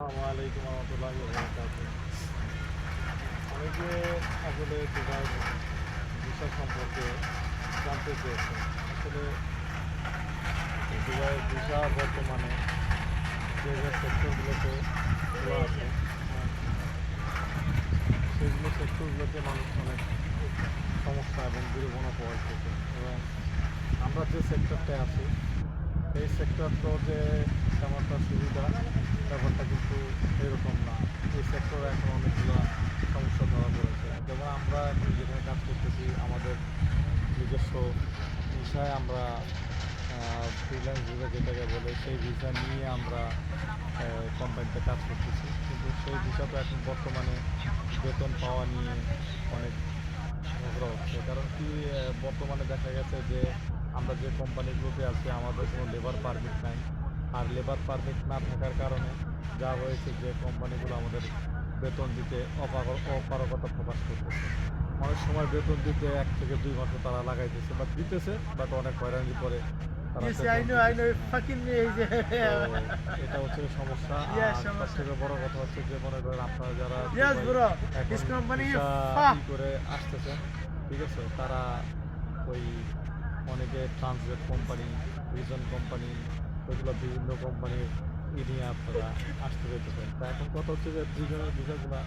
আসসালামু আলাইকুম রহমতুল্লাহি ওয়া বারাকাতুহু। অনেকে আসলে দুবাই ভিসা সম্পর্কে জানতে চেয়েছে। আসলে দুবাই ভিসা বর্তমানে যে যে সেক্টরগুলোতে খোলা আছে সেগুলো সেক্টরগুলোতে মানুষ অনেক সমস্যা এবং বিড়ম্বনা পড়তেছে এবং আমরা যে সেক্টরটায় আছি এই সেক্টর তো যে তেমন একটা সুবিধা ব্যাপারটা কিন্তু এরকম না। এই সেক্টরে এখন অনেকগুলো সমস্যা ধরা পড়েছে। যেমন আমরা এখন যেখানে কাজ করতেছি আমাদের নিজস্ব ভিসায় আমরা ফ্রিল্যান্স ভিসা যেটাকে বলে সেই ভিসা নিয়ে আমরা কোম্পানিতে কাজ করতেছি, কিন্তু সেই ভিসা তো এখন বর্তমানে বেতন পাওয়া নিয়ে অনেক ঝগড়া হচ্ছে। কারণ কি বর্তমানে দেখা গেছে যে আমরা যে কোম্পানিগুলোতে আছি আমাদের কোনো লেবার পারমিট নাই। আর লেবার পারমিট না থাকার কারণে যা হয়েছে যে কোম্পানিগুলো আমাদের বেতন দিতে অপারগতা প্রকাশ করতেছে। অনেক সময় বেতন দিতে 1 থেকে 2 মাসও তারা লাগাইতেছে বা দিতেছে, বাট অনেক হয়রানি করে তারা Yes, বেতন I know, দিতেছে না। fucking me. তো এটা হচ্ছে সমস্যা। Yes, আর সব থেকে বড় কথা হচ্ছে যে মনে করেন আপনারা যারা yes, দুবাই bro. এখন This company, ভিসা fuck. করে আসতেছেন, ঠিক আছে, তারা ওই অনেকে ট্রান্সলেট কোম্পানি, ভিজন কোম্পানি, ওইগুলো বিভিন্ন কোম্পানির নিয়ে আপনারা আসতে পেরেছেন। তা এখন কথা হচ্ছে যে প্রিজনের ভিসাগুলো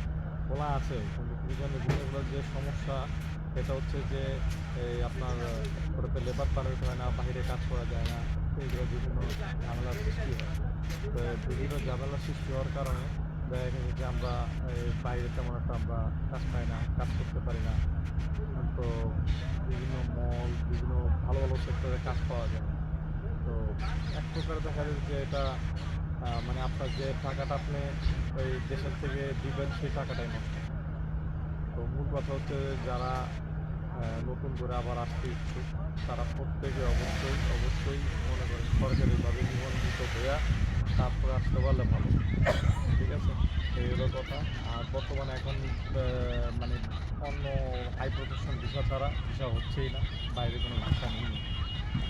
খোলা আছে, কিন্তু প্রিজনের ভিসাগুলোর যে সমস্যা এটা হচ্ছে যে এই আপনার ওটাতে লেবার পারমিট হয় না, বাইরে কাজ করা যায় না, এইগুলো বিভিন্ন ঝামেলার সৃষ্টি হয়। তো বিভিন্ন ঝামেলার সৃষ্টি হওয়ার কারণে দেখা গেছে যে আমরা বাইরে তেমন একটা আমরা কাজ পাই না, কাজ করতে পারি না। তো বিভিন্ন মল, বিভিন্ন ভালো ভালো সেক্টরে কাজ পাওয়া যায় না। তো এক প্রকার দেখা যায় যে এটা মানে আপনার যে টাকাটা আপনি ওই দেশের থেকে দিবেন সেই টাকাটাই নষ্ট। তো মূল কথা হচ্ছে যারা নতুন করে আবার আসতে ইচ্ছুক তারা প্রত্যেকে অবশ্যই অবশ্যই মনে করেন সরকারিভাবে নিবন্ধিত হইয়া তারপরে আসতে পারলে ভালো, ঠিক আছে। এই হলো কথা। আর বর্তমানে এখন মানে অন্য হাই প্রফেশন ভিসা ছাড়া ভিসা হচ্ছেই না, বাইরে কোনো ভিসা নেই।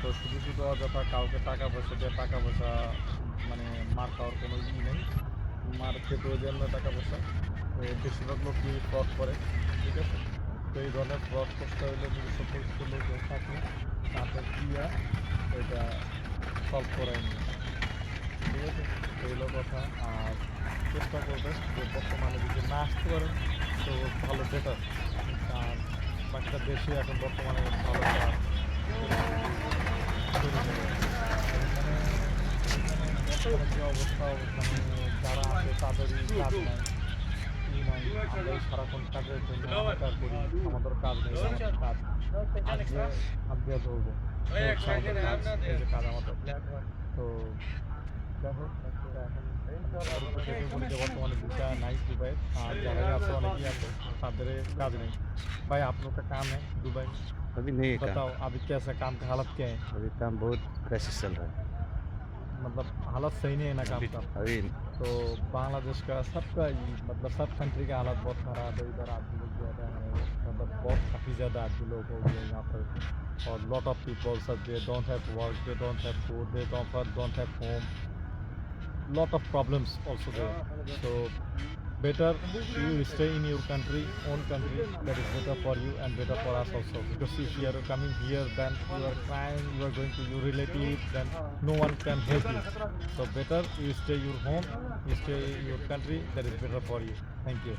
তো শুধু শুধু অযথা কাউকে টাকা পয়সা দিয়ে টাকা পয়সা মানে মার খাওয়ার কোনো নেই। মার খেতেও দেন না টাকা পয়সা। বেশিরভাগ লোকই ফ্রড করে, ঠিক আছে। তো এই ধরনের ফ্রড করতে হলে নিজস্ব পরিচিত লোকজন থাকলে তাদের দিয়া এটা সলভ করাই নিয়ে, ঠিক আছে। এই হলো কথা। আর চেষ্টা করবেন যে বর্তমানে যদি না আসতে পারেন তো ভালো বেটার। আর বাকিটা দেশে এখন বর্তমানে ভালো একটা তৈরি করে আছে। এখানে বর্তমানে যে অবস্থা, মানে যারা আছে তাদেরই কাজ নাই, ই নাই। আমরা এই সারাক্ষণ কাজের জন্য হাহাকার করি, আমাদের কাজ নেই, আমাদের কাজ হাত দিয়ে ধরবো, এই হচ্ছে আমাদের কাজ, এই যে কাজ আমাদের। তো যাই হোক, এখন থেকে বলি যে বর্তমানে ভিসা নাই दुबई। আর যারাই আছে অনেকেই আছে তাদের কাজ নেই। भाई आप लोग का काम है दुबई में, अभी नहीं है काम। बताओ अभी कैसा काम का हालत क्या है? अभी काम बहुत क्राइसिस चल रहा है। मतलब हालत सही नहीं है ना काम का। अभी तो बांग्लादेश का सबका मतलब सब कंट्री का हालत बहुत ख़राब है। इधर आदमी लोग ज़्यादा है, मतलब बहुत काफ़ी ज़्यादा आदमी लोग हो गए यहाँ पर। और लॉट ऑफ पीपल सब they don't have work, they don't have food, they don't have home, lot of problems also there. So better you stay in your country, own country, that is better for you and better for us also. Because if you are coming here, then you are crying, you are going to your relatives, then no one can help you. So better you stay your home, you stay in your country, that is better for you. Thank you.